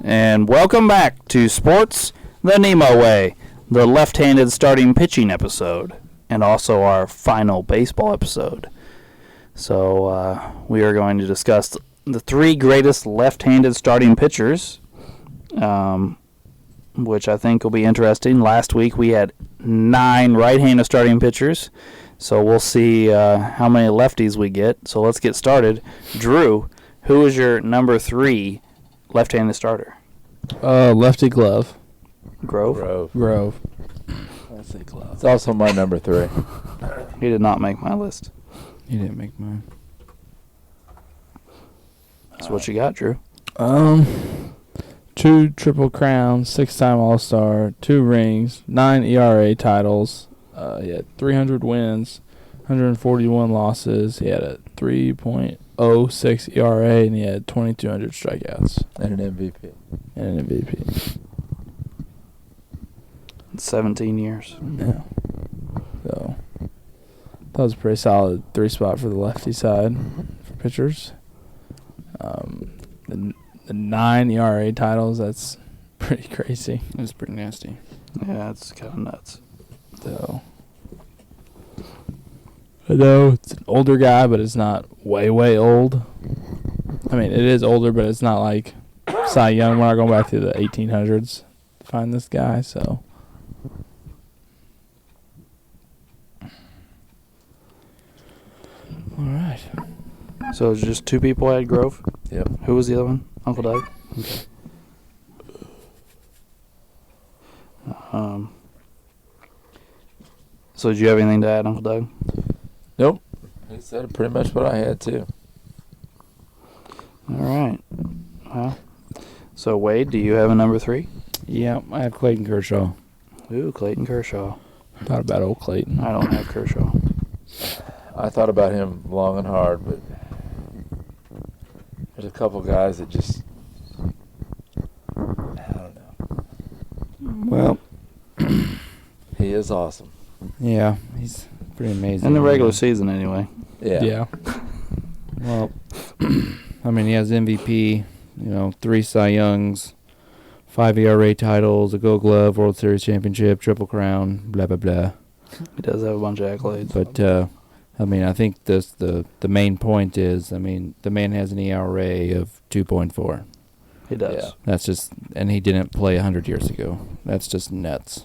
And welcome back to Sports the Nemo Way, the left-handed starting pitching episode, and also our final baseball episode. So we are going to discuss the three greatest left-handed starting pitchers, which I think will be interesting. Last week we had 9 right-handed starting pitchers, so we'll see how many lefties we get. So let's get started. Drew, who is your number 3 left-handed starter? Lefty glove. Grove. Lefty glove. It's also my number 3. He did not make my list. You didn't make mine. That's what you got, Drew. 2 Triple Crowns, 6-time All-Star, 2 rings, 9 ERA titles. He had 300 wins, 141 losses. He had a 3.06 ERA, and he had 2,200 strikeouts. And an MVP. 17 years. Yeah. So that was a pretty solid 3 spot for the lefty side for pitchers. The 9 ERA titles, that's pretty crazy. It's pretty nasty. Yeah, it's kind of nuts. So I know it's an older guy, but it's not way old. I mean, it is older, but it's not like Cy Young. We're not going back to the 1800s to find this guy, so. All right. So it's just 2 people had Grove? Yep. Who was the other one? Uncle Doug? Okay. So did you have anything to add, Uncle Doug? Nope. He said pretty much what I had, too. All right. Well, so Wade, do you have a number 3? Yeah, I have Clayton Kershaw. Ooh, Clayton Kershaw. Thought about old Clayton. I don't have Kershaw. I thought about him long and hard, but there's a couple guys that just, I don't know. Well, He is awesome. yeah, he's pretty amazing. In the regular season, anyway. Yeah. Well, I mean, he has MVP, 3 Cy Youngs, 5 ERA titles, a Gold Glove, World Series championship, Triple Crown, blah, blah, blah. He does have a bunch of accolades. But, I think the main point is, the man has an ERA of 2.4. He does. Yeah. That's just, and he didn't play 100 years ago. That's just nuts.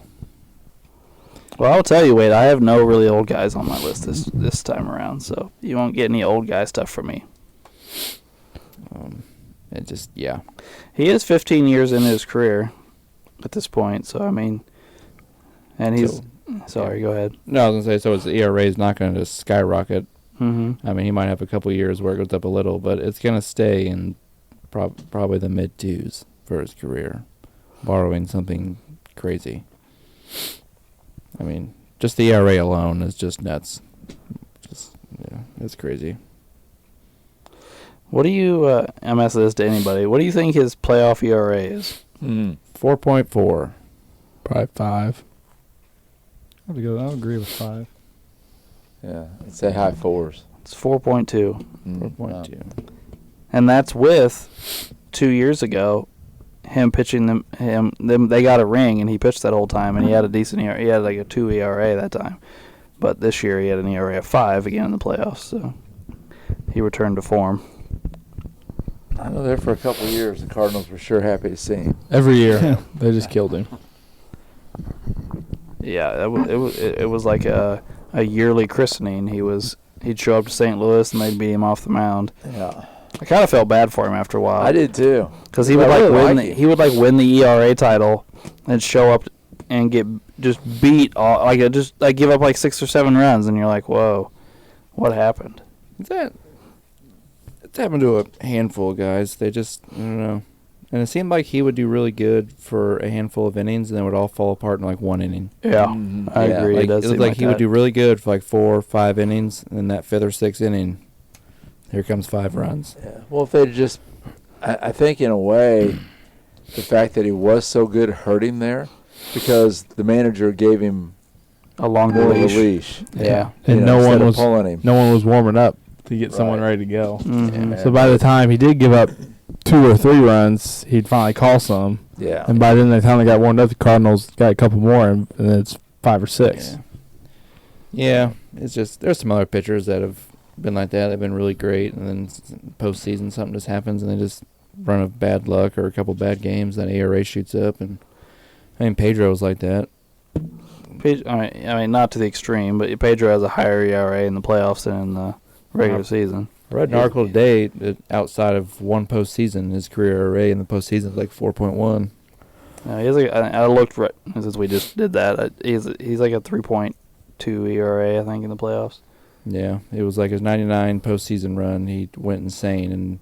Well, I'll tell you, Wade, I have no really old guys on my list this time around, so you won't get any old guy stuff from me. It just, yeah. He is 15 years into his career at this point, so, and he's... Sorry, go ahead. No, I was going to say, so his ERA is not going to just skyrocket. Mm-hmm. He might have a couple years where it goes up a little, but it's going to stay in probably the mid-2s for his career, borrowing something crazy. Just the ERA alone is just nuts. It's crazy. What do you, I'm asking this to anybody, what do you think his playoff ERA is? 4.4. Probably 5. I'll agree with 5. Yeah. I'd say high 4s. It's 4.2. 4.2. And that's with 2 years ago, him pitching them. They got a ring, and he pitched that whole time, and he had a decent ERA. He had like a 2 ERA that time. But this year he had an ERA of 5 again in the playoffs, so he returned to form. I know there for a couple of years, the Cardinals were sure happy to see him. Every year. They just killed him. Yeah, it was like a yearly christening. He'd show up to St. Louis, and they'd beat him off the mound. Yeah. I kind of felt bad for him after a while. I did, too. Because he would win the ERA title and show up and get just beat give up like 6 or 7 runs, and you're like, whoa, what happened? It's happened to a handful of guys. They just, I don't know. And it seemed like he would do really good for a handful of innings, and then it would all fall apart in like 1 inning. Yeah, I agree. It looked like he would do really good for like 4 or 5 innings, and then that 5th or 6th inning, here comes 5 runs. Yeah. Well, if they'd just, I think in a way, the fact that he was so good hurt him there, because the manager gave him a longer more of a leash. leash. Yeah. And no one was pulling him. No one was warming up to get someone Right. ready to go. Mm-hmm. Yeah. So by the time he did give up 2 or 3 runs, he'd finally call some. Yeah. And by then, the time they got warmed up, the Cardinals got a couple more, and then it's 5 or 6. Yeah, it's just there's some other pitchers that have been like that. They've been really great, and then postseason something just happens, and they just run of bad luck or a couple bad games. That ERA shoots up, and I mean Pedro was like that. I mean, not to the extreme, but Pedro has a higher ERA in the playoffs than in the regular season. I read an article today that outside of one postseason, his career ERA in the postseason is like 4.1. I looked right since we just did that. He's like a 3.2 ERA, I think, in the playoffs. Yeah, it was like his 99 postseason run. He went insane and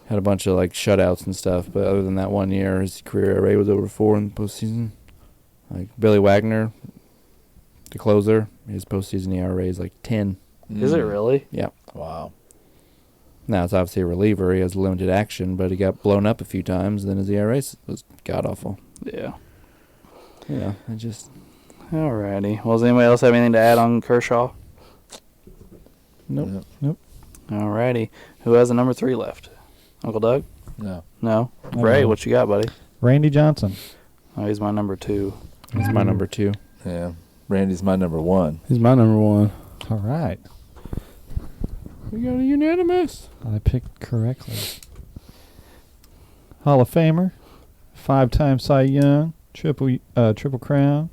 had a bunch of like shutouts and stuff. But other than that 1 year, his career ERA was over 4 in the postseason. Like Billy Wagner, the closer, his postseason ERA is like 10. Is it really? Yeah. Wow. Now it's obviously a reliever. He has limited action, but he got blown up a few times. Then his ERA was god awful. Yeah. Yeah, I just. Alrighty. Well, does anybody else have anything to add on Kershaw? Nope. Alrighty. Who has a number 3 left? Uncle Doug? No. No? Ray, what you got, buddy? Randy Johnson. Oh, he's my number 2. That's my number 2. Yeah. Randy's my number 1. He's my number 1. All right. We got a unanimous. I picked correctly. Hall of Famer, 5-time Cy Young, triple crown,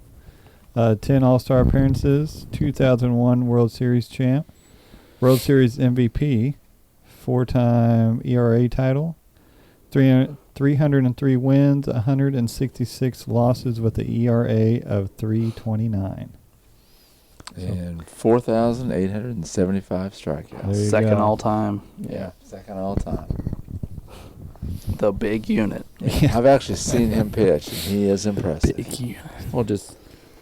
10 All-Star appearances, 2001 World Series champ, World Series MVP, 4-time ERA title, 303 wins, 166 losses with the ERA of 3.29. And 4,875 strikeouts. There you Second go. all time. Yeah, second all time. The big unit. Yeah. I've actually seen him pitch, and he is impressive. Well, just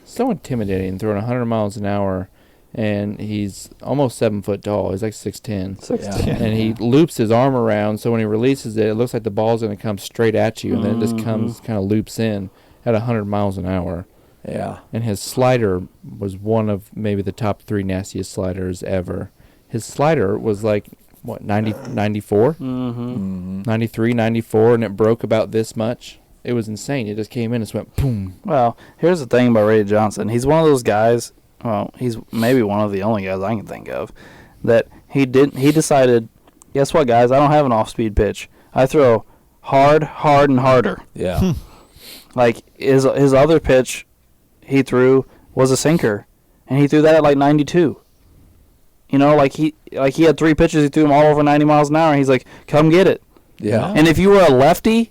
so intimidating, throwing 100 miles an hour, and he's almost 7 foot tall. He's like 6'10". 6'10". Yeah. And he loops his arm around, so when he releases it, it looks like the ball's going to come straight at you, and then it just comes, kind of loops in at 100 miles an hour. Yeah. And his slider was one of maybe the top 3 nastiest sliders ever. His slider was like, what, 94? Mm-hmm. 93, 94, and it broke about this much. It was insane. It just came in and just went boom. Well, here's the thing about Randy Johnson. He's one of those guys, well, he's maybe one of the only guys I can think of, that he decided, guess what, guys, I don't have an off-speed pitch. I throw hard, and harder. Yeah. Like, his other pitch he threw was a sinker, and he threw that at like 92. You know, like he had 3 pitches, he threw them all over 90 miles an hour, and he's like, come get it. Yeah. And if you were a lefty,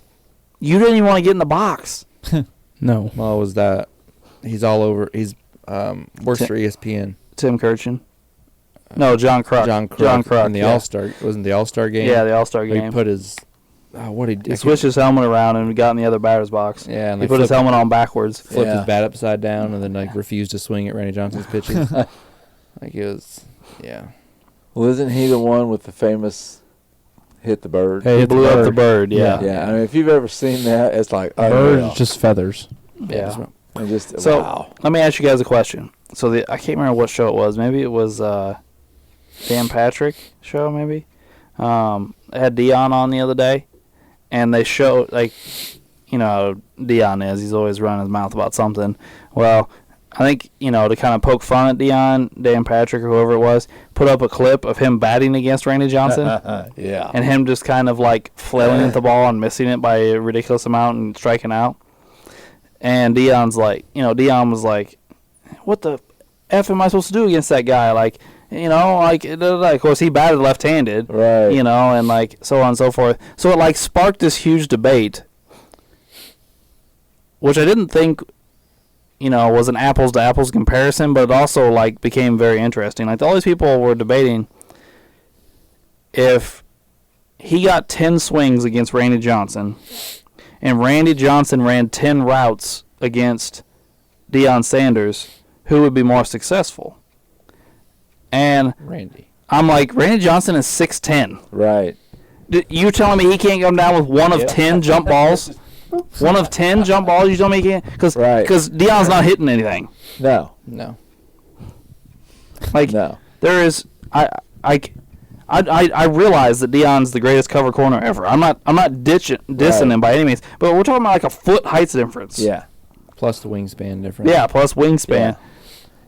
you didn't even want to get in the box. No. Well, it was that. He's all over. He's works for ESPN. Tim Kirchin. No, John Kruk. John Kruk. In the yeah. All-Star. Wasn't the All-Star game? Yeah, the All-Star Where game. He put his... what he did. He switched his helmet around and got in the other batter's box. Yeah, and he they put his helmet on backwards. flipped Yeah. his bat upside down, and then like refused to swing at Randy Johnson's pitches. Like it was, yeah. Well, isn't he the one with the famous hit the bird? Hey, He hit the blew up bird. the bird, yeah. Yeah. I mean, if you've ever seen that, it's like, Bird unreal. is just feathers. Yeah. And just So, wow. let me ask you guys a question. So, I can't remember what show it was. Maybe it was Dan Patrick show, maybe. It had Dion on the other day, and they showed, like, you know how Dion is. He's always running his mouth about something. Well, I think, you know, to kind of poke fun at Dion, Dan Patrick or whoever it was, put up a clip of him batting against Randy Johnson. Yeah. And him just kind of like flailing at the ball and missing it by a ridiculous amount and striking out. And Dion was like, what the F am I supposed to do against that guy? Like, you know, like, of course, he batted left-handed, Right. you know, and like so on and so forth. So it like sparked this huge debate, which I didn't think, you know, was an apples-to-apples comparison, but it also like became very interesting. Like, all these people were debating if he got 10 swings against Randy Johnson, and Randy Johnson ran 10 routes against Deion Sanders, who would be more successful? And Randy. I'm like, Randy Johnson is 6'10". Right. You telling me he can't come down with one of 10 jump balls? One of 10 jump balls? You tell me he can't? Because Right. Deion's not hitting anything. No. No. Like, No. there is, I I realize that Dion's the greatest cover corner ever. I'm not dissing him by any means, but we're talking about like a foot height difference. Yeah. Plus the wingspan difference. Yeah, plus wingspan. Yeah.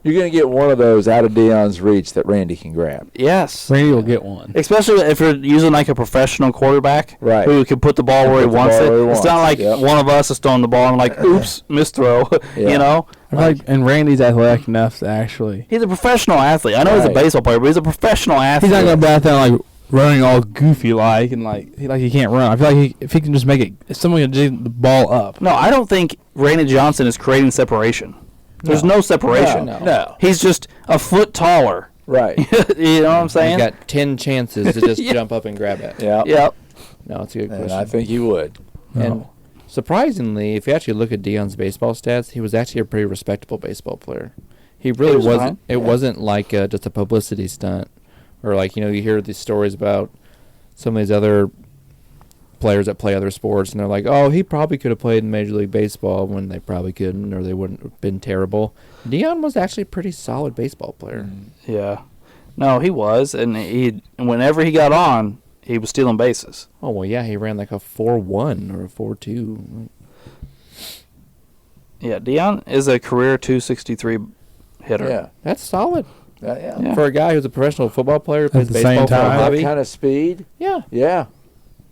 You're going to get one of those out of Dion's reach that Randy can grab. Yes. Randy will get one. Especially if you're using like a professional quarterback Right. who can put the ball where he wants it. It's not like one of us is throwing the ball and like, oops, misthrow. Yeah. You know? I feel like, and Randy's athletic enough to actually. He's a professional athlete. I know he's a Right. baseball player, but he's a professional athlete. He's not gonna be out there like running all goofy like and like he can't run. I feel like if he can just make it, if someone can dig the ball up. No, I don't think Randy Johnson is creating separation. There's no separation. No. He's just a foot taller. Right. You know what I'm saying? He's got 10 chances to just Yeah. jump up and grab it. Yeah. Yep. No, it's a good And question. I think he would. And surprisingly, if you actually look at Dion's baseball stats, he was actually a pretty respectable baseball player. He really was wasn't. fine. It wasn't like just a publicity stunt, or like you hear these stories about some of these other players that play other sports, and they're like, "Oh, he probably could have played in Major League Baseball," when they probably couldn't, or they wouldn't have been terrible. Dion was actually a pretty solid baseball player. Yeah. No, he was, and whenever he got on, he was stealing bases. Oh well, yeah, he ran like a 4.1 or a 4.2. Yeah, Dion is a career 263 hitter. Yeah. That's solid Yeah. for a guy who's a professional football player who plays the same baseball for a time. hobby. That kind of speed. Yeah. Yeah.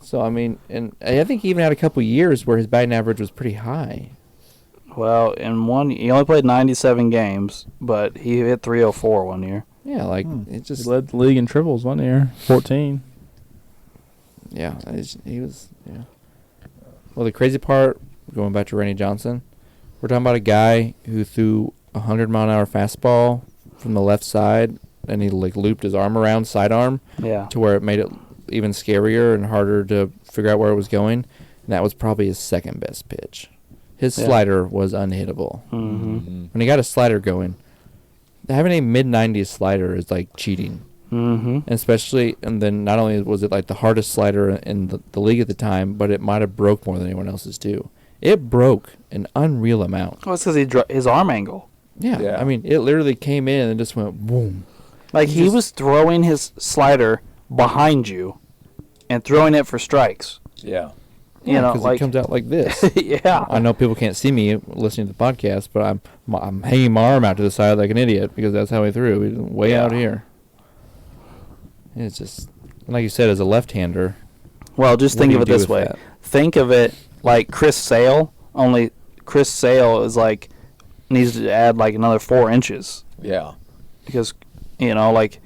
So I mean, and I think he even had a couple years where his batting average was pretty high. Well, he only played 97 games, but he hit 304 one year. Yeah, like it He just led the league in triples one year, 14. yeah, he was yeah. Well, the crazy part, going back to Randy Johnson, we're talking about a guy who threw a 100-mile-an-hour fastball from the left side, and he like looped his arm around, sidearm, Yeah. to where it made it even scarier and harder to figure out where it was going. And that was probably his second best pitch. His slider was unhittable. Mm-hmm. When he got a slider going, having a mid-90s slider is like cheating. Mm-hmm. And especially, and then not only was it like the hardest slider in the league at the time, but it might have broke more than anyone else's too. It broke an unreal amount. Well, it's because his arm angle. Yeah. Yeah. I mean, it literally came in and just went boom. Like he was throwing his slider behind you, and throwing it for strikes. Yeah. You know, 'cause like it comes out like this. yeah. I know people can't see me listening to the podcast, but I'm hanging my arm out to the side like an idiot because that's how he threw. He was way out here. And it's just, like you said, as a left-hander. Well, just what think do of it you do this with way. that? Think of it like Chris Sale. Only Chris Sale is like needs to add like another 4 inches Yeah. because like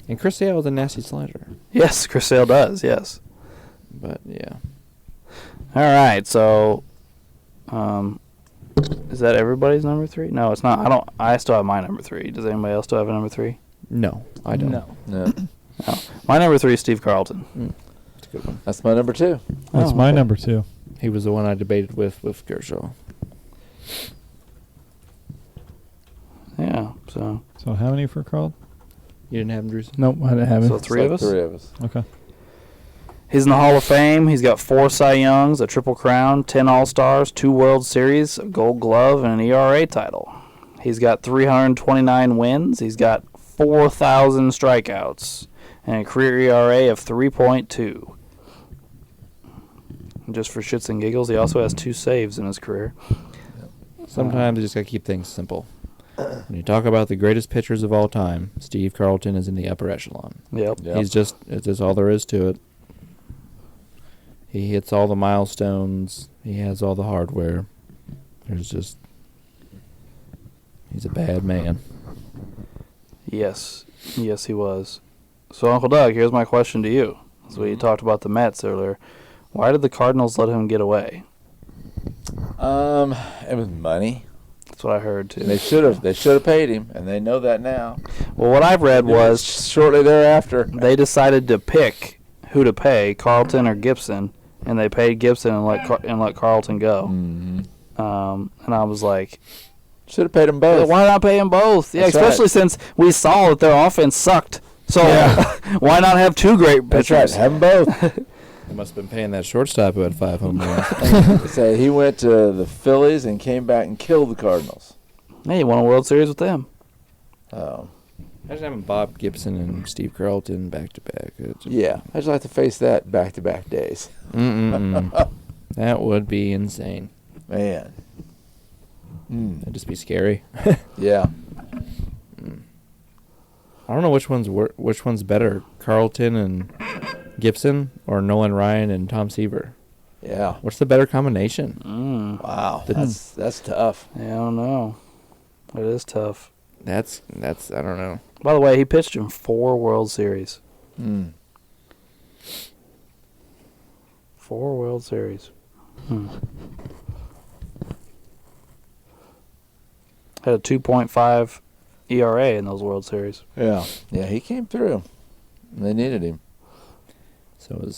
And Chris Sale was a nasty slider. yes, Chris Sale does. Yes. But yeah. All right. So, is that everybody's number 3? No, it's not. I still have my number 3. Does anybody else still have a number 3? No, I don't. No. No. No. My number 3 is Steve Carlton. It's a good one. That's my number 2. That's Oh, my okay. number 2. He was the one I debated with Kershaw. Yeah. So So how many for Carl? You didn't have him, Drew? Nope, I didn't have him. So 3 of us. 3 of us. Okay. He's in the Hall of Fame. He's got 4 Cy Youngs, a Triple Crown, 10 All-Stars, 2 World Series, a Gold Glove, and an ERA title. He's got 329 wins. He's got 4,000 strikeouts and a career ERA of 3.2. Just for shits and giggles, he also has 2 saves in his career. Sometimes you just got to keep things simple. When you talk about the greatest pitchers of all time, Steve Carlton is in the upper echelon. Yep. Yep. It's just all there is to it. He hits all the milestones. He has all the hardware. He's a bad man. Yes. Yes, he was. So, Uncle Doug, here's my question to you. As we talked about the Mets earlier, why did the Cardinals let him get away? It was money. That's what I heard, too. They should have paid him, and they know that now. Well, what I've read was shortly thereafter. they decided to pick who to pay, Carlton or Gibson, and they paid Gibson and let Carlton go. Mm-hmm. And I was like, Should have paid them both. why not pay them both? Yeah, That's especially right. since we saw that their offense sucked. So why not have 2 great That's pitchers? right. Have them both. They must have been paying that shortstop who had 5 home runs. Say he went to the Phillies and came back and killed the Cardinals. Hey, he won a World Series with them. Oh, Imagine having Bob Gibson and Steve Carlton back to back. Yeah, I'd just like to face that back-to-back days. That would be insane. Man. That'd just be scary. Yeah. I don't know which one's better, Carlton and Gibson, or Nolan Ryan and Tom Seaver. Yeah. What's the better combination? Wow. That's tough. Yeah, I don't know. It is tough. That's I don't know. By the way, he pitched in 4 World Series. 4 World Series. Had a 2.5 ERA in those World Series. Yeah. Yeah, he came through. They needed him. So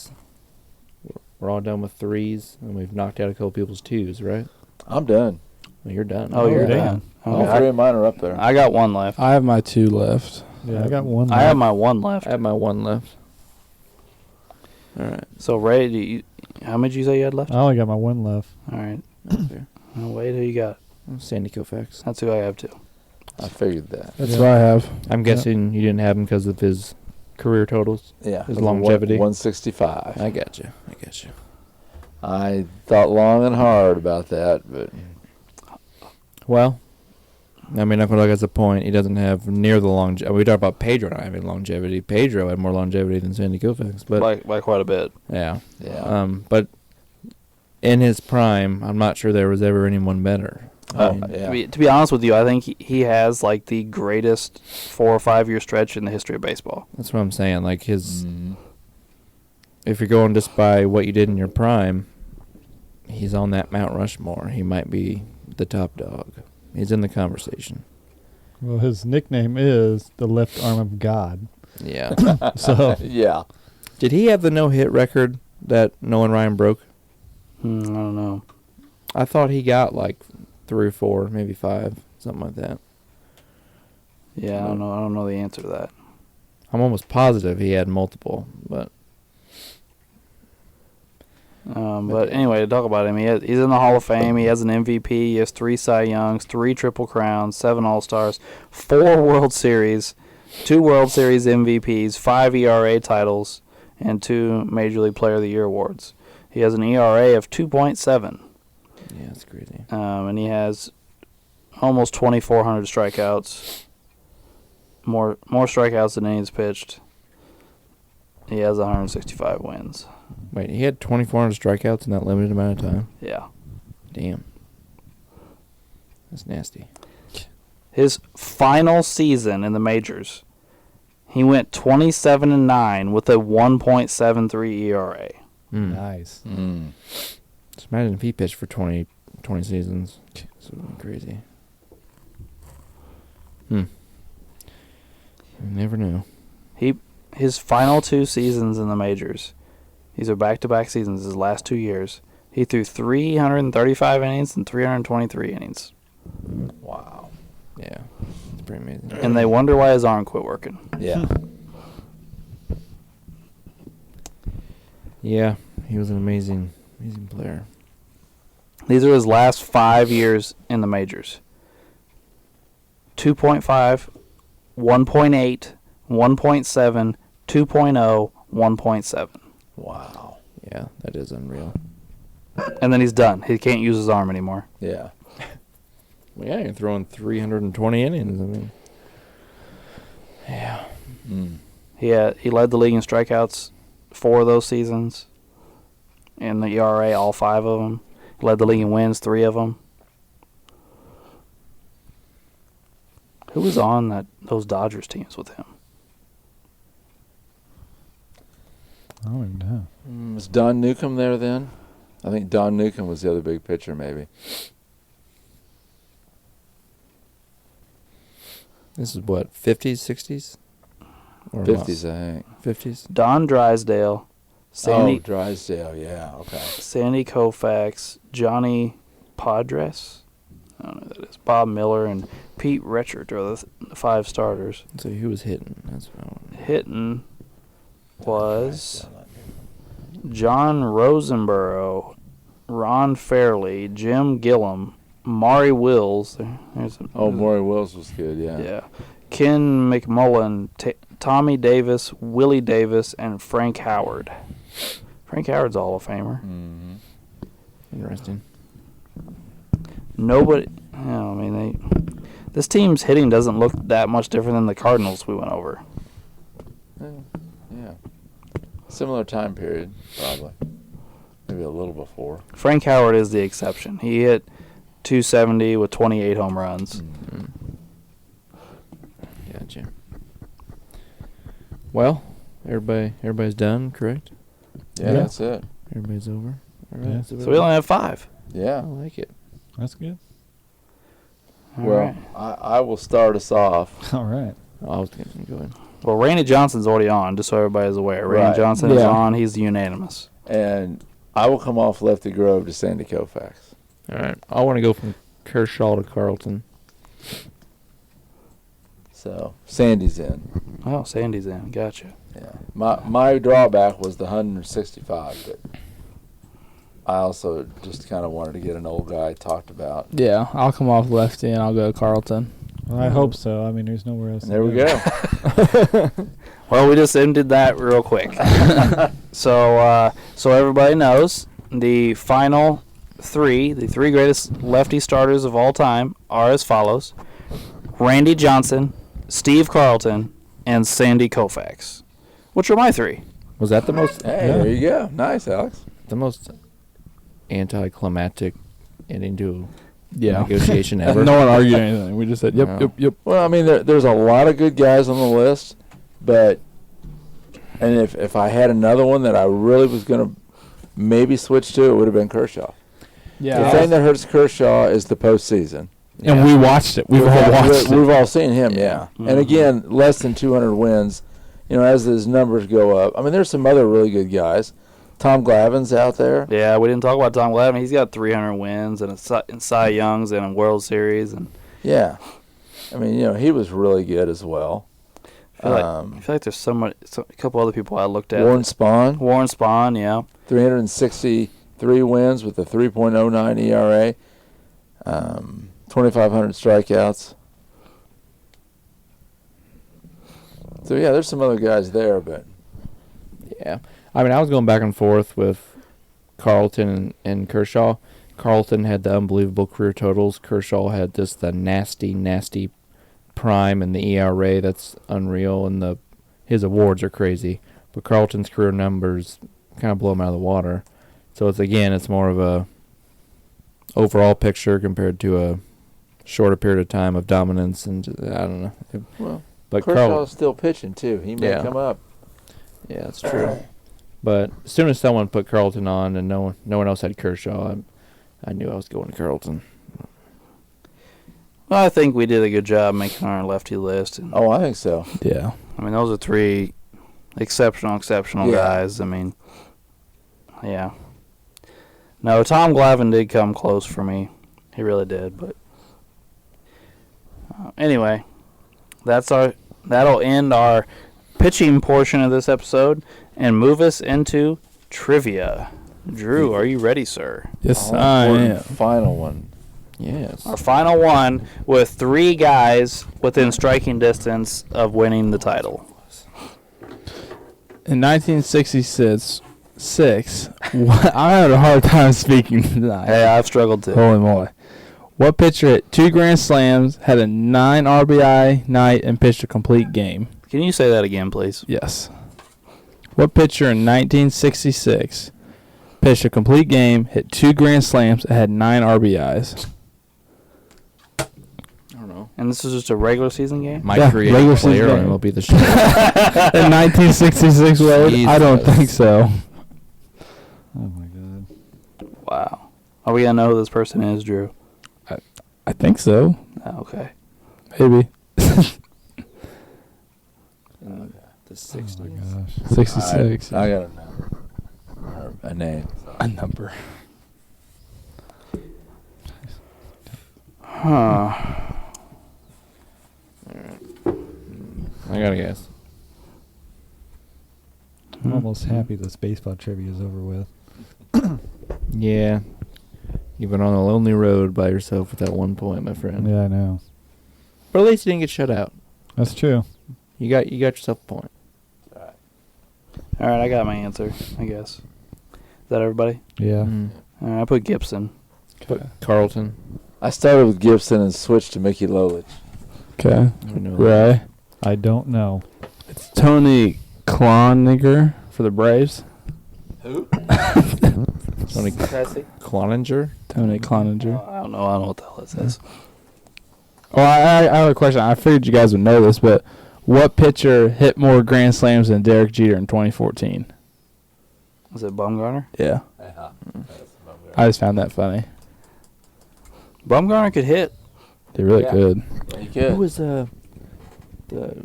we're all done with threes, and we've knocked out a couple people's twos, right? I'm done. Well, you're done. Oh, you're yeah. done. All Okay. 3 of mine are up there. I got 1 left. I have my 2 left. Yeah, I got one. I have my 1 left. I have my 1 left. All right. So, Ray, how many did you say you had left? I only got my 1 left. All right. That's fair. Well, Wade, who you got? Sandy Koufax. That's who I have, too. I figured that. That's Yeah. what I have. I'm guessing you didn't have him because of his career totals. Yeah. His longevity. 165. I got you. I thought long and hard about that, but Well, I mean, not going to look as a point. He doesn't have near the longevity. We talk about Pedro not having longevity. Pedro had more longevity than Sandy Koufax, but By quite a bit. yeah. yeah. But in his prime, I'm not sure there was ever anyone better. I mean, yeah. To be honest with you, I think he has, like, the greatest 4 or 5 year stretch in the history of baseball. That's what I'm saying. Like his, Mhm. if you're going just by what you did in your prime, he's on that Mount Rushmore. He might be the top dog. He's in the conversation. Well, his nickname is the left arm of God. Yeah. So Yeah. Did he have the no-hit record that Nolan Ryan broke? I don't know. I thought he got like 3 or 4, maybe 5, something like that. Yeah, I don't know. I don't know the answer to that. I'm almost positive he had multiple, but But anyway, to talk about him, he's in the Hall of Fame. He has an MVP. He has 3 Cy Youngs, 3 Triple Crowns, 7 All-Stars, 4 World Series, 2 World Series MVPs, 5 ERA titles, and 2 Major League Player of the Year awards. He has an ERA of 2.7, yeah, it's crazy. and he has almost 2,400 strikeouts, more strikeouts than he's pitched. He has 165 wins. Wait, he had 2,400 strikeouts in that limited amount of time? Yeah. Damn. That's nasty. His final season in the majors, he went 27-9 with a 1.73 ERA. nice. Just imagine if he pitched for 20 seasons. It's crazy. You never knew. His final 2 seasons in the majors, these are back-to-back seasons, his last 2 years, he threw 335 innings and 323 innings. Wow. Yeah, it's pretty amazing. And they wonder why his arm quit working. Yeah. Yeah, he was an amazing player. These are his last 5 years in the majors. 2.5, 1.8, 1.7, 2.0, 1.7. Wow. Yeah, that is unreal. And then he's done. He can't use his arm anymore. Yeah. Well, yeah, you're throwing 320 innings. I mean, yeah. He led the league in strikeouts 4 of those seasons. In the ERA, all 5 of them. He led the league in wins, 3 of them. Who was on those Dodgers teams with him? I don't even know. Was Don Newcomb there then? I think Don Newcomb was the other big pitcher, maybe. This is what, 50s, 60s? Or 50s, I think. 50s? Don Drysdale, Sandy Drysdale, yeah, okay. Sandy Koufax, Johnny Padres, I don't know who that is, Bob Miller, and Pete Richard are the 5 starters. So who was hitting? That's what I want. Hitting was John Rosenborough, Ron Fairley, Jim Gillum, Maury Wills. Maury Wills was good, yeah. Yeah. Ken McMullen, Tommy Davis, Willie Davis, and Frank Howard. Frank Howard's a Hall of Famer. Mm-hmm. Interesting. Nobody. This team's hitting doesn't look that much different than the Cardinals we went over. Yeah. Similar time period, probably. Maybe a little before. Frank Howard is the exception. He hit 270 with 28 home runs. Mm-hmm. Gotcha. Well, everybody's done, correct? Yeah, Yeah. that's it. Everybody's over. All right. Yeah. So we only have 5. I Yeah. like it. That's good. All Well, right. I will start us off. All right. I was going to go ahead. Well, Randy Johnson's already on, just so everybody's aware. Randy Right. Johnson is Yeah. on. He's unanimous. And I will come off Lefty Grove to Sandy Koufax. All right. I want to go from Kershaw to Carlton. So Sandy's in. Oh, Sandy's in. Gotcha. Yeah. My drawback was the 165, but I also just kind of wanted to get an old guy talked about. Yeah, I'll come off lefty and I'll go Carlton. Well, I hope so. I mean, there's nowhere else. And to there we go. Well, we just ended that real quick. So everybody knows the final 3, the 3 greatest lefty starters of all time are as follows: Randy Johnson, Steve Carlton, and Sandy Koufax. Which are my 3? Was that the most Hey, there you go. Nice, Alex. anticlimactic ending to Yeah. negotiation ever? No one argued anything. We just said, yep, No. yep, yep. Well, I mean, there's a lot of good guys on the list, but if I had another one that I really was going to maybe switch to, it would have been Kershaw. Yeah. The thing that hurts Kershaw is the postseason. And we watched it. We've all watched We've it. all seen him, yeah. Mhm. And again, less than 200 wins. You know, as his numbers go up. I mean, there's some other really good guys. Tom Glavine's out there. Yeah, we didn't talk about Tom Glavine. He's got 300 wins and in Cy Youngs and in World Series. And Yeah. I mean, you know, he was really good as well. I feel like there's a couple other people I looked at. Warren Spahn, Warren Spahn, yeah. 363 wins with a 3.09 ERA, 2,500 strikeouts. So, yeah, there's some other guys there, but Yeah. I mean, I was going back and forth with Carlton and Kershaw. Carlton had the unbelievable career totals. Kershaw had just the nasty, nasty prime and the ERA that's unreal, and his awards are crazy. But Carlton's career numbers kind of blow him out of the water. So it's more of a overall picture compared to a shorter period of time of dominance, and I don't know. well, But Kershaw's still pitching, too. He may Yeah. come up. Yeah, that's true. But as soon as someone put Carlton on and no one else had Kershaw, I knew I was going to Carlton. Well, I think we did a good job making our lefty list. And, Oh, I think so. Yeah. I mean, those are 3 exceptional Yeah. guys. I mean, yeah. No, Tom Glavine did come close for me. He really did. But anyway, that'll end our pitching portion of this episode and move us into trivia. Drew, are you ready, sir? Yes, All I important am. Final one. Yes. Our final one with 3 guys within striking distance of winning the title. In 1966, I had a hard time speaking tonight. Hey, I've struggled too. Holy moly. What pitcher hit 2 grand slams, had a 9 RBI night, and pitched a complete game? Can you say that again, please? Yes. What pitcher in 1966 pitched a complete game, hit 2 grand slams, and had 9 RBIs? I don't know. And this is just a regular season game? My Yeah, creative regular season player on game. MLB The Show. In 1966, Wade? I don't Jesus. think so. Oh my God. Wow. Are we going to know who this person is, Drew? I think so. Oh, okay. Maybe. In the Oh 60s. my gosh. 66. I got a number. Or a name. A number. Huh. I got to guess. I'm almost happy this baseball trivia is over with. Yeah. You've been on a lonely road by yourself with that 1 point, my friend. Yeah, I know. But at least you didn't get shut out. That's true. You got yourself a point. All right, I got my answer, I guess. Is that everybody? Yeah. Mhm. All right, I put Gibson. Carlton. I started with Gibson and switched to Mickey Lolich. Okay. I don't know. Ray. I don't know. It's Tony Cloninger for the Braves. Who? Tony Cloninger. Tony Cloninger. I don't know. I don't know what the hell this is. Well, I have a question. I figured you guys would know this, but what pitcher hit more grand slams than Derek Jeter in 2014? Was it Bumgarner? Yeah. I just found that funny. Bumgarner could hit. They really Yeah. could. You Who was was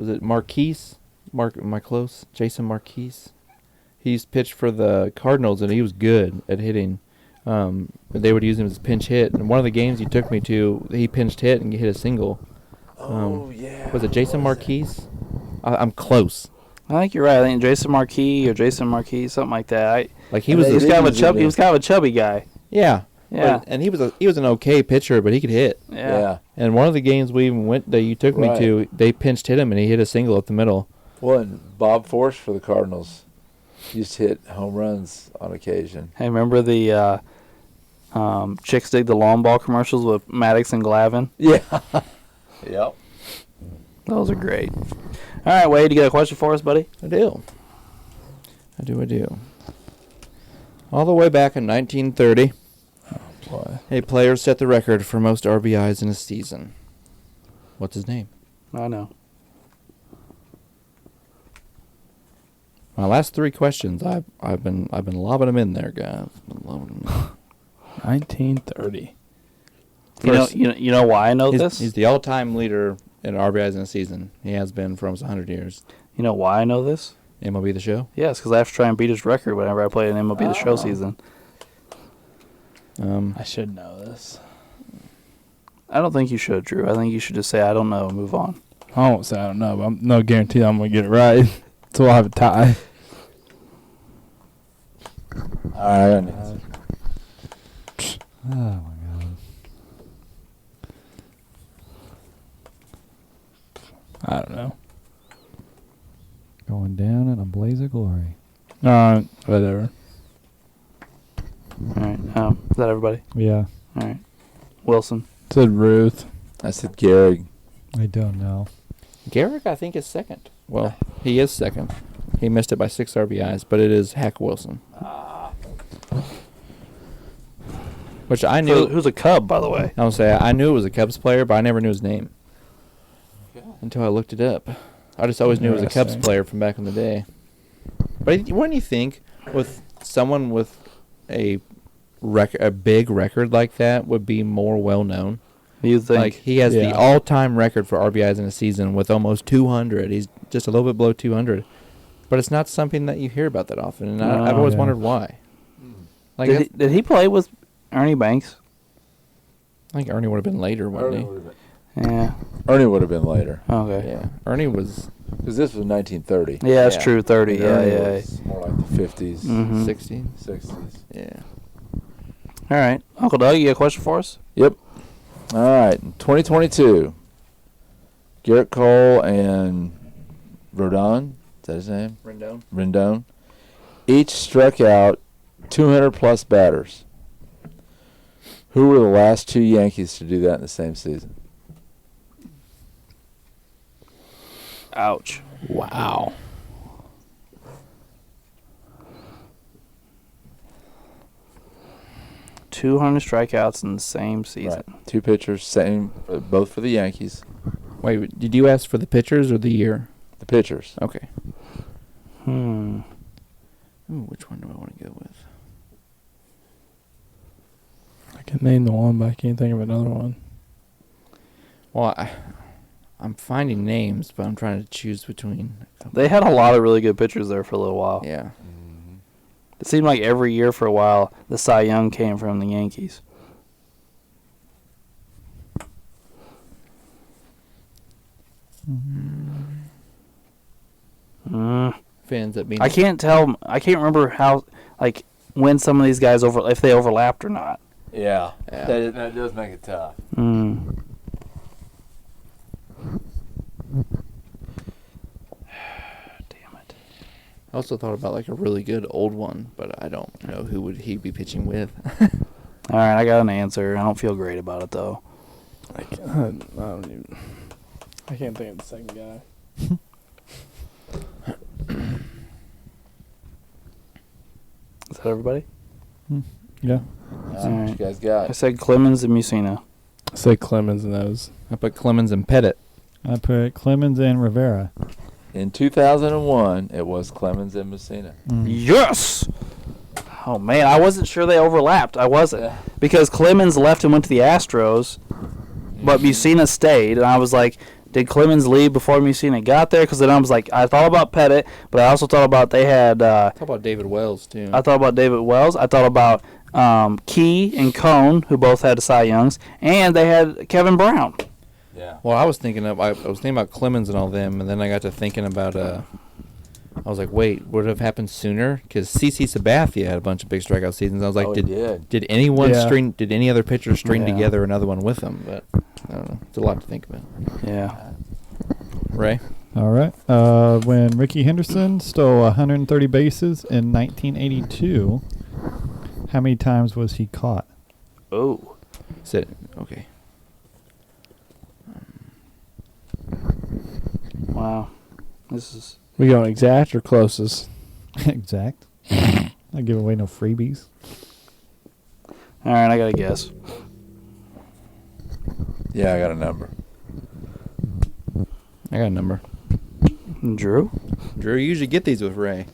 it Marquise? Am I close? Jason Marquise. He's pitched for the Cardinals and he was good at hitting. They would use him as a pinch hit. And one of the games he took me to, he pinched hit and hit a single. yeah. Was it Jason Marquise? I'm close. I think you're right. I think Jason Marquis, something like that. Like he was. They He was did kind of a use him chubby. He in- was kind of a chubby guy. Yeah. Yeah. But- and he was an okay pitcher, but he could hit. Yeah. And one of the games we even went that you took me Right. to, they pinched hit him and he hit a single up the middle. Well, and Bob Force for the Cardinals used to hit home runs on occasion. Hey, remember the Chicks Dig the Long Ball commercials with Maddox and Glavin? Yeah. Yep. Those are great. All right, Wade, you got a question for us, buddy? I do. All the way back in 1930, Boy. a player set the record for most RBIs in a season. What's his name? I know. My last three questions, I've been lobbing them in there, guys. Been lobbing 'em in. 1930. First- You know why I know this? He's the all-time leader in RBIs in a season. He has been for almost 100 years. You know why I know this? MLB The Show. Yes, because I have to try and beat his record whenever I play an MLB The Show season. I should know this. I don't think you should, Drew. I think you should just say, I don't know, and move on. I won't say I don't know, but I'm no guarantee I'm going to get it right. So we'll have a tie. All right, I got an answer. Oh, my God. I don't know. Going down in a blaze of glory. Whatever. All right. Is that everybody? Yeah. All right. Wilson. Said Ruth. I said Gehrig. I don't know. Garrick, I think, is second. Well, he is second. He missed it by 6 RBIs, but it is Hack Wilson. Which I knew. Who's a Cub, by the way? I would say I knew it was a Cubs player, but I never knew his name until I looked it up. I just always knew it was a Cubs Interesting. player from back in the day. But wouldn't you think with someone with a big record like that would be more well known? You think? Like he has the Yeah. all-time record for RBIs in a season with almost 200. He's just a little bit below 200, but it's not something that you hear about that often. And No. I've always Yeah. wondered why. Like did he play with Ernie Banks? I think Ernie would have been later, wouldn't Yeah. Ernie would have been later. he? Okay. Yeah, Ernie was Because this was 1930. Yeah, that's Yeah. true. 30. And Yeah, Ernie yeah. was more like the 50s, Mhm. 60. 60s. Yeah. All right, Uncle Doug, you got a question for us? Yep. All right. In 2022, Garrett Cole and Rodon, is that his name? Rendon. Each struck out 200-plus batters. Who were the last two Yankees to do that in the same season? Ouch. Wow. $200 strikeouts in the same season. Right. Two pitchers, same, both for the Yankees. Wait, did you ask for the pitchers or the year? The pitchers. Okay. Hmm. Ooh, which one do I want to go with? I can name the one, but I can't think of another one. Well, I'm finding names, but I'm trying to choose between. a couple. They had a lot of really good pitchers there for a little while. Yeah. It seemed like every year for a while, the Cy Young came from the Yankees. Mm. Fans that mean I can't tell. I can't remember how, like, when some of these guys if they overlapped or not. Yeah. Yeah. That does make it tough. Mm. I also thought about like a really good old one, but I don't know who would he be pitching with. All right, I got an answer. I don't feel great about it though. I can't think of the second guy. Is that everybody? Yeah. What you guys I got? said Clemens and Musina. I say Clemens and those. I put Clemens and Pettit. I put Clemens and Rivera. In 2001, it was Clemens and Messina. Yes. Oh man, I wasn't sure they overlapped. I wasn't because Clemens left and went to the Astros, but Musina stayed, and I was like, did Clemens leave before Musina got there? Because then I was like, I thought about Pettit, but I also thought about they had. Talk about David Wells too. I thought about David Wells. I thought about Key and Cone, who both had Cy Youngs, and they had Kevin Brown. Yeah. Well, I was thinking about Clemens and all them, and then I got to thinking about I was like, wait, would it have happened sooner? Because CC Sabathia had a bunch of big strikeout seasons. I was like, did anyone Yeah. did any other pitcher string Yeah. together another one with him? But I don't know. It's a lot to think about. Yeah. Ray? All right. When Ricky Henderson stole 130 bases in 1982, how many times was he caught? Oh. Sit. Okay. Wow. This is. We going exact or closest? Exact. I give away no freebies. All right, I got to guess. Yeah, I got a number. I got a number. Drew? Drew, you usually get these with Ray.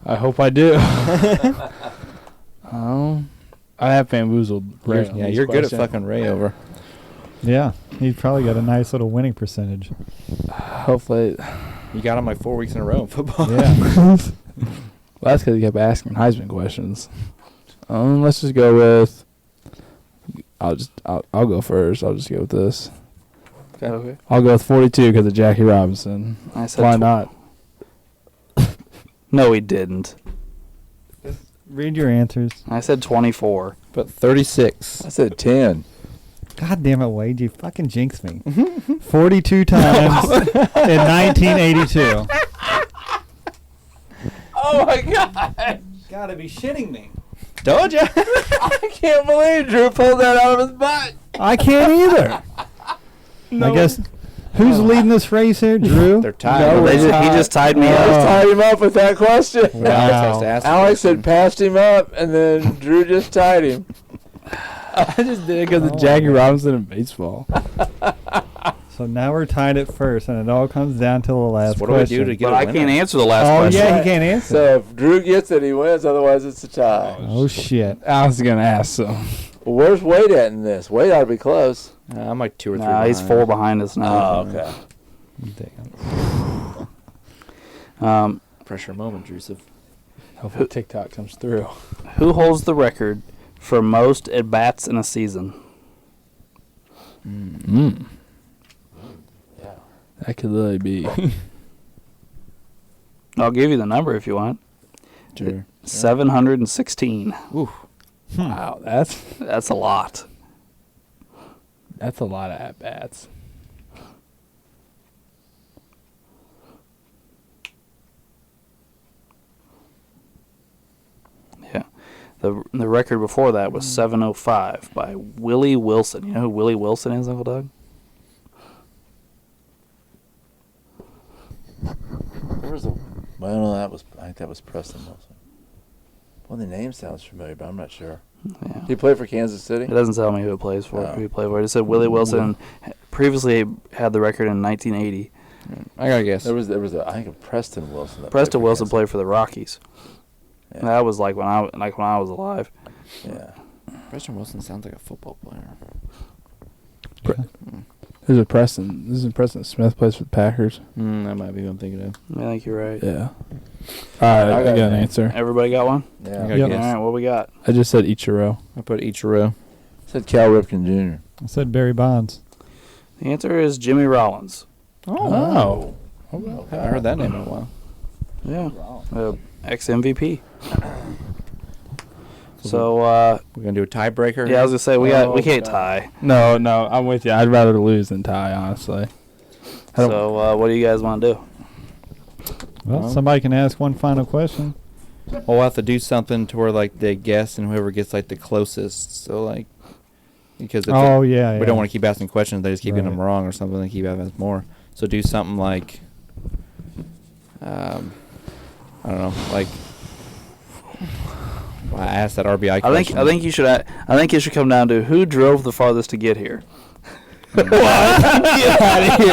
I hope I do. I have bamboozled Ray. on Yeah, this you're good at question. fucking Ray over. Yeah, he's probably got a nice little winning percentage. Hopefully. You got him like 4 weeks in a row in football. Yeah. Well, that's because he kept asking Heisman questions. Let's just go with. I'll go first. I'll just go with this. Okay. I'll go with 42 because of Jackie Robinson. I said Why not? No, he didn't. Read your answers. I said 24. But 36. I said 10. God damn it, Wade, you fucking jinxed me. 42 times in 1982. Oh my God! Gotta be shitting me. Told ya. I can't believe Drew pulled that out of his butt. I can't either. I guess who's leading this race here, Drew? They're tied. No, He just tied me Alex up. tied him up with that question. Alex has to ask the Alex question. had passed him up, and then Drew just tied him. I just did it because of Jackie Robinson in baseball. So now we're tied at first, and it all comes down to the last What do we question. do to get But a I winner? can't answer the last Oh, question. yeah, he can't answer. So if Drew gets it, he wins. Otherwise, it's a tie. Oh, shit. I was going to ask, so. Well, where's Wade at in this? Wade ought to be close. I'm like 2 or 3 Nah, he's behind. 4 behind us now. okay. Damn. Pressure moment, Drusif. Hopefully TikTok comes through. Who holds the record for most at-bats in a season? Mm. Yeah. That could really be. I'll give you the number if you want. Sure. 716. Wow, That's a lot. that's a lot of at-bats. Yeah. The record before that was 705 by Willie Wilson. You know who Willie Wilson is, Uncle Doug? There was a. Well, no, I think that was Preston Wilson. Well, the name sounds familiar, but I'm not sure. Yeah. He played for Kansas City. It doesn't tell me who it plays for. Oh. Who he played for. It said Willie Wilson previously had the record in 1980. I gotta guess. There was I think a Preston Wilson. That Preston played for Wilson Kansas played for the Rockies. Yeah. That was like when I was alive. Yeah. Preston Wilson sounds like a football player. This is Preston Smith plays for the Packers. That might be what I'm thinking of. I think you're right. Yeah. All right, I got an an answer. Everybody got one? I Yeah. gotta Yep. guess. All right, what we got? I just said Ichiro. I put Ichiro. Said Cal Ripken Jr. I said Barry Bonds. The answer is Jimmy Rollins. Oh. I haven't heard that name in a while. Yeah. Ex-MVP. So So, we're gonna do a tiebreaker. yeah, I was going to say, we can't tie. No, I'm with you. I'd rather lose than tie, honestly. I don't- So, what do you guys want to do? Well, Well. somebody can ask one final question. Well, we'll have to do something to where like they guess and whoever gets like the closest. So like, because if Oh, yeah. we don't want to keep asking questions, they just keep getting them Right. wrong or something. They keep asking more. So do something like, I don't know, like. Well, I asked that RBI I question. think you should. I think it should come down to who drove the farthest to get here. Get out of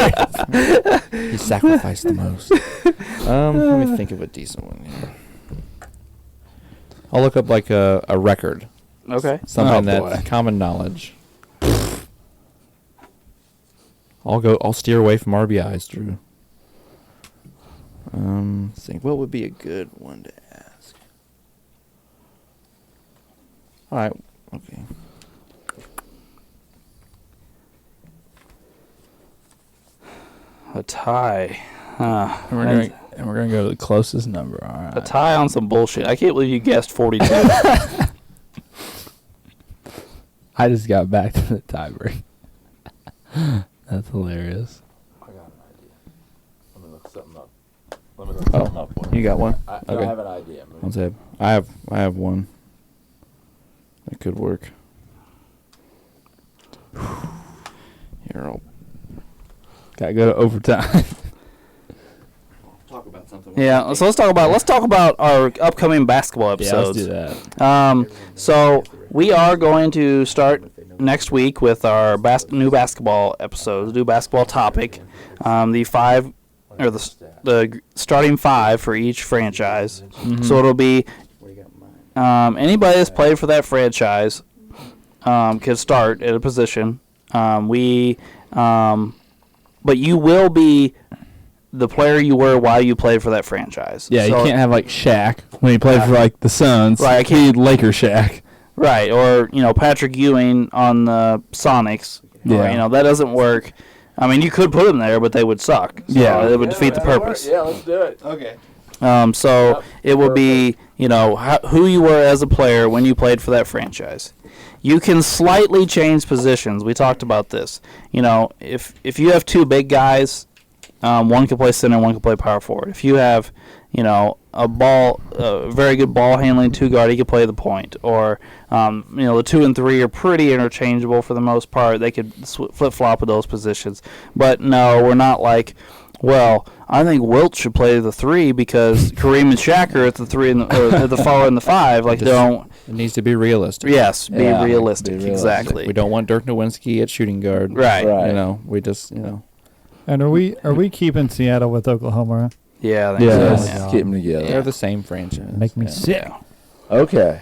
here. He sacrificed the most. Let me think of a decent one here. I'll look up like a record. Okay. Something Oh, that's boy. common knowledge. I'll steer away from RBIs, Drew. Think what would be a good one to ask. All right. Okay. A tie. Huh. And we're gonna go to the closest number. All right. A tie on some bullshit. I can't believe you guessed 42. I just got back to the tiebreak. That's hilarious. I got an idea. Let me look something up. You got one? I Okay. have an idea. One sec. I have one. That could work. Here, I'll Gotta go to overtime. talk about something. Yeah, so let's talk about our upcoming basketball Yeah, let's episodes. do that. So we are going to start next week with our new basketball episodes, new basketball topic. The starting five for each franchise. So it'll be anybody that's played for that franchise can start at a position. But you will be the player you were while you played for that franchise. Yeah, So- you can't have like Shaq when he played for like the Suns. Right, I He need Laker Shaq. Right, or Patrick Ewing on the Sonics. Yeah. Or, that doesn't work. I mean, you could put them there, but they would suck. So Yeah. it would defeat the purpose. Yeah, let's do it. Okay. So Yep, it would be who you were as a player when you played for that franchise. You can slightly change positions. We talked about this. If you have two big guys, one can play center, one can play power forward. If you have a very good ball handling two guard, he can play the point. Or the 2 and 3 are pretty interchangeable for the most part. They could flip flop with those positions. But no, we're not like, well, I think Wilt should play the 3 because Kareem and Shaq are at the 3 and the 4 and the 5. Like, don't. It needs to be realistic. Yes, be Yeah, realistic. be realistic. Exactly. We don't want Dirk Nowitzki at shooting guard. Right. Right. We just And are we keeping Seattle with Oklahoma? Yeah. I think Yeah. so, Let's yeah. keep them together. they're the same franchise. Make me Yeah. sick. Okay.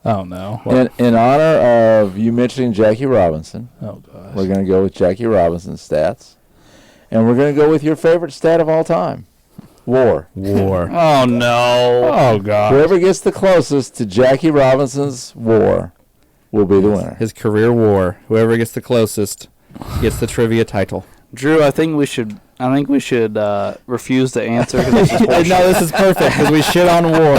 Oh no. In honor of you mentioning Jackie Robinson, Oh gosh. we're going to go with Jackie Robinson's stats. And we're going to go with your favorite stat of all time. WAR. War. Oh, no. Oh god. Whoever gets the closest to Jackie Robinson's WAR will be the winner. His career war. Whoever gets the closest gets the trivia title. Drew, I think we should refuse to answer because this is bullshit. No, this is perfect because we shit on war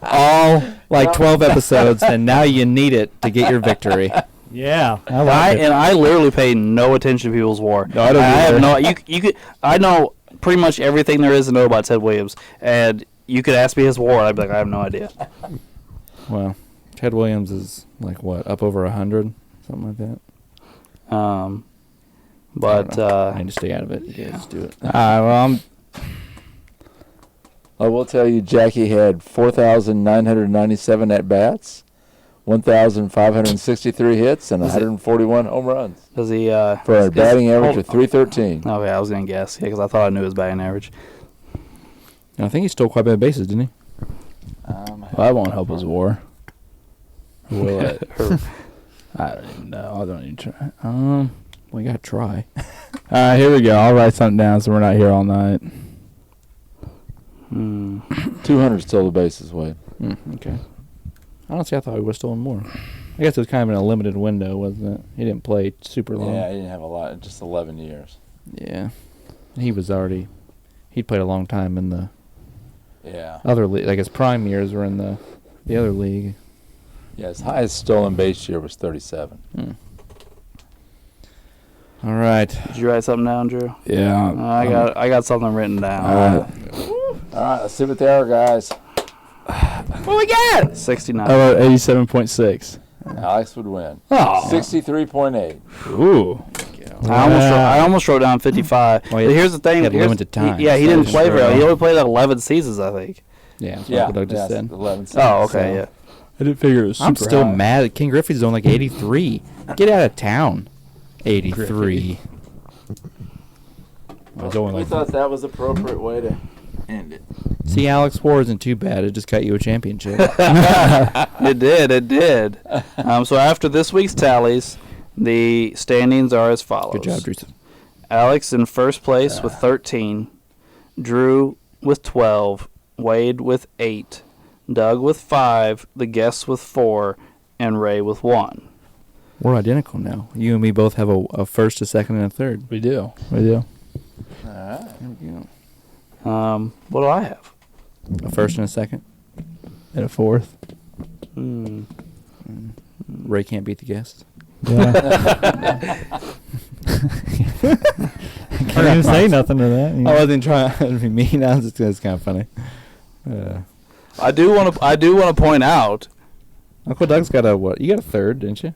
all like 12 episodes, and now you need it to get your victory. Yeah, I like it. I literally pay no attention to people's war. No, I don't have either. no. You could. I know pretty much everything there is to know about Ted Williams, and you could ask me his war, and I'd be like, I have no idea. Well, Ted Williams is like what, up over 100, something like that. But I need to stay out of it. Yeah, just do it. Well, I will tell you, Jackie had 4,997 at-bats, 1,563 hits, and Is it- 141 home runs does he? for a batting average of 313. Oh yeah, I was gonna guess. Yeah, because I thought I knew his batting average. And I think he stole quite a bit of bases, didn't he? I won't help his war. Will it? I don't even know. I don't even try. We gotta try. All right, here we go. I'll write something down so we're not here all night. 200 stole the bases, Wade. Okay. Honestly, I thought he would have stolen more. I guess it was kind of in a limited window, wasn't it? He didn't play super long. Yeah, he didn't have a lot, just 11 years. Yeah. He was already. He played a long time in the Yeah. other league. Like his prime years were in the other league. Yeah, his highest stolen base year was 37. All right. Did you write something down, Drew? Yeah. I got something written down. All right, let's see what they are, guys. What we got? 69. I wrote 87.6. Alex would win. Oh. 63.8. Ooh. I almost wrote down 55. Well, But he here's the thing. had here's- limited time. He So didn't just play throw very it well. He out. only played like 11 seasons, I think. Yeah, that's Yeah, what Doug just yes, said. 11 Oh, okay, so- yeah. I didn't figure it was I'm super still high. mad. King Griffey's on like 83. Get out of town. 83. Well, it's only We like- thought that was appropriate way to end it. See, Alex War isn't too bad. It just got you a championship. It did. So after this week's tallies, the standings are as follows. Good job, Drew. Alex in first place with 13, Drew with 12, Wade with 8, Doug with 5, the guests with 4, and Ray with 1. We're identical now. You and me both have a first, a second, and a third. We do. All right. What do I have? A first and a second. And a fourth. Ray can't beat the guests. Yeah. Can't even say nothing to that. I wasn't trying to be mean. I was just, it's kind of funny. I do want to point out. Uncle Doug's got a what? You got a third, didn't you?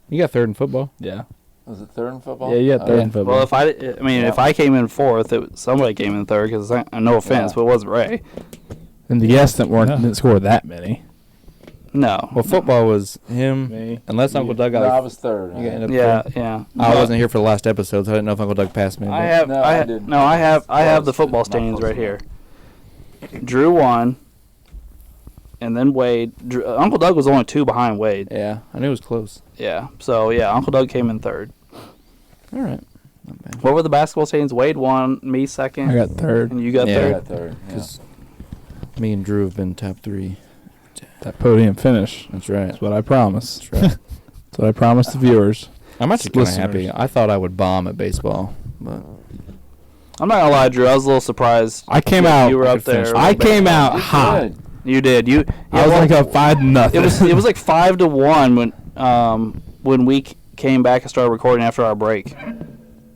You got third in football. Yeah. Was it third in football? Yeah, you got third in football. Well, if I came in fourth, somebody came in third because no offense, Yeah. but it wasn't Ray. And the guests Yeah. didn't score that many. No. Well, football was him. Me. Unless Uncle Doug got. No, I like, was third. you got end up Yeah, third. yeah. I wasn't here for the last episode, so I didn't know if Uncle Doug passed me. I but- have. No, I I didn't. have the football My standings close right here. Drew won, and then Wade. Uncle Doug was only 2 behind Wade. Yeah, I knew it was close. Yeah. So yeah, Uncle Doug came in third. All right. Not bad. What were the basketball standings? Wade won, me second, I got third. and you got Yeah. I third. got third. Yeah. 'Cause me and Drew have been top 3. That podium finish. That's right. That's what I promised. That's right. That's what I promised the viewers. I'm actually kind of Listeners. happy. I thought I would bomb at baseball, but I'm not gonna lie, Drew. I was a little surprised. I came you, out. You were I up could finish there. I with came baseball. out You hot. did. You did. You. I was like a 5-0. It was like 5-1 when we came back and started recording after our break.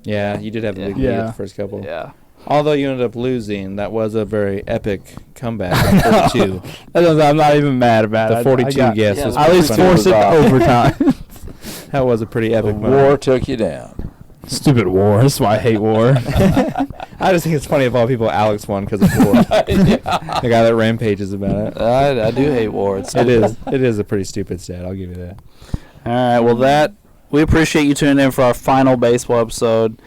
yeah, you did have the big lead Yeah. at the first couple. Yeah. Although you ended up losing, that was a very epic comeback. on 42. I'm not even mad about The it. 42 guess Yeah, was the I at least 42 forced it was to off. overtime. That was a pretty The epic war moment. took you down. Stupid war. That's why I hate war. I just think it's funny of all people, Alex won because of war. The guy that rampages about it. I do hate war. It's It is a pretty stupid stat. I'll give you that. All right. Well, we appreciate you tuning in for our final baseball episode.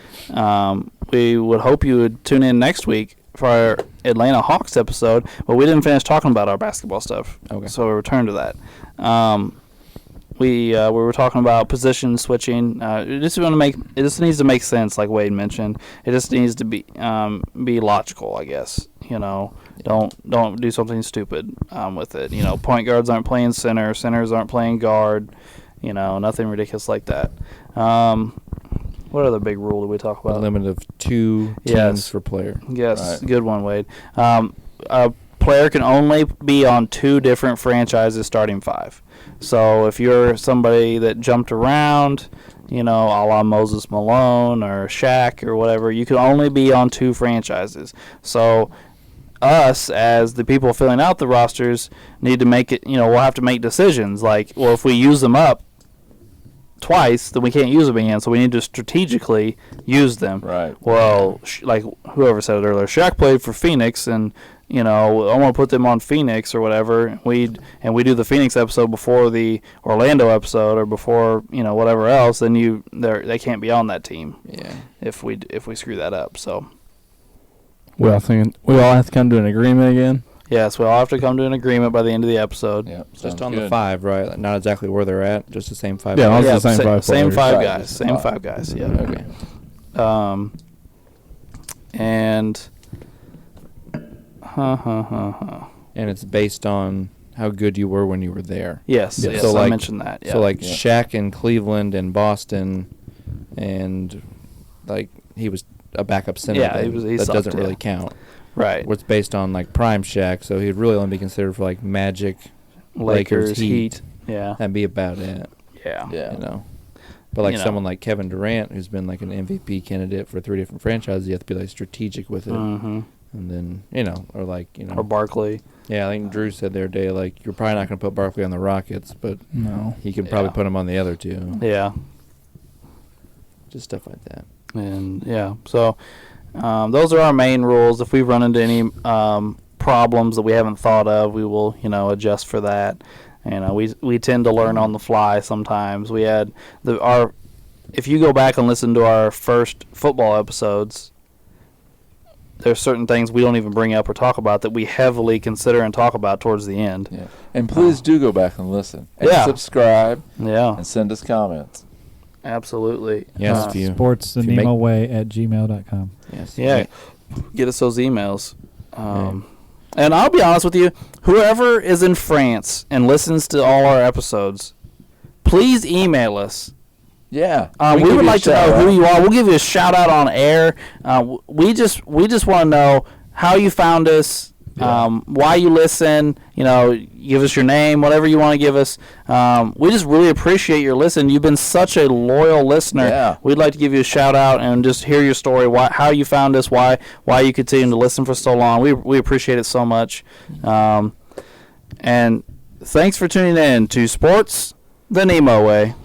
We would hope you would tune in next week for our Atlanta Hawks episode, but we didn't finish talking about our basketball stuff. Okay. So we'll return to that. We were talking about position switching. It just needs to make sense, like Wade mentioned. It just needs to be logical, I guess. Don't do something stupid with it. Point guards aren't playing center, centers aren't playing guard. Nothing ridiculous like that. What other big rule did we talk A about? limit of 2 teams Yes. per player. Yes, Right. good one, Wade. A player can only be on 2 different franchises starting 5. So if you're somebody that jumped around, a la Moses Malone or Shaq or whatever, you can only be on 2 franchises. So us, as the people filling out the rosters, need to make it, we'll have to make decisions like, well, if we use them up twice, then we can't use them again, so we need to strategically use them. Right. Well, like whoever said it earlier, Shaq played for Phoenix, and I want to put them on Phoenix or whatever. We do the Phoenix episode before the Orlando episode or before whatever else. Then they can't be on that team Yeah. if we screw that up. So we all have to come to an agreement again. yes, we'll have to come to an agreement by the end of the episode. Yep. Just sounds on good. the 5, right? Like, not exactly where they're at, just the same 5. Yeah, players. also the same 5 same players. 5 Right, guys, just same 5. 5 guys. Yeah. Okay. And And it's based on how good you were when you were there. yes, Yeah. yes, So, I like- mentioned that. Yeah. So, like, Yeah. Shaq in Cleveland and Boston, and, like, he was a backup center. Yeah, then. he that sucked, doesn't yeah. really count. right. What's based on, like, prime Shaq, so he'd really only be considered for, like, Magic, Lakers, Heat. Heat. Yeah. That'd be about it, Yeah. Yeah. you know. But, like, You know. someone like Kevin Durant, who's been, like, an MVP candidate for 3 different franchises, you have to be, like, strategic with it. Mm-hmm. And then, or Barkley. yeah, I think Drew said the other day, like, you're probably not going to put Barkley on the Rockets, but No. he can probably Yeah. put him on the other two. Yeah. Just stuff like that. And so those are our main rules. If we run into any problems that we haven't thought of, we will, adjust for that. We tend to learn on the fly sometimes. We had if you go back and listen to our first football episodes, there's certain things we don't even bring up or talk about that we heavily consider and talk about towards the end. Yeah. And please do go back and listen. And Yeah. subscribe. Yeah. And send us comments. Absolutely. Yes, if you Sports the if you Nemo Way at gmail.com. Yes. Yeah. Get us those emails. And I'll be honest with you, whoever is in France and listens to all our episodes, please email us. Yeah. We give would you a like to know shout who out. you are. We'll give you a shout out on air. We just want to know how you found us, why you listen. Give us your name, whatever you want to give us. We just really appreciate your listen. You've been such a loyal listener. Yeah. We'd like to give you a shout out and just hear your story, how you found us, why you continue to listen for so long. We appreciate it so much. And thanks for tuning in to Sports the Nemo Way.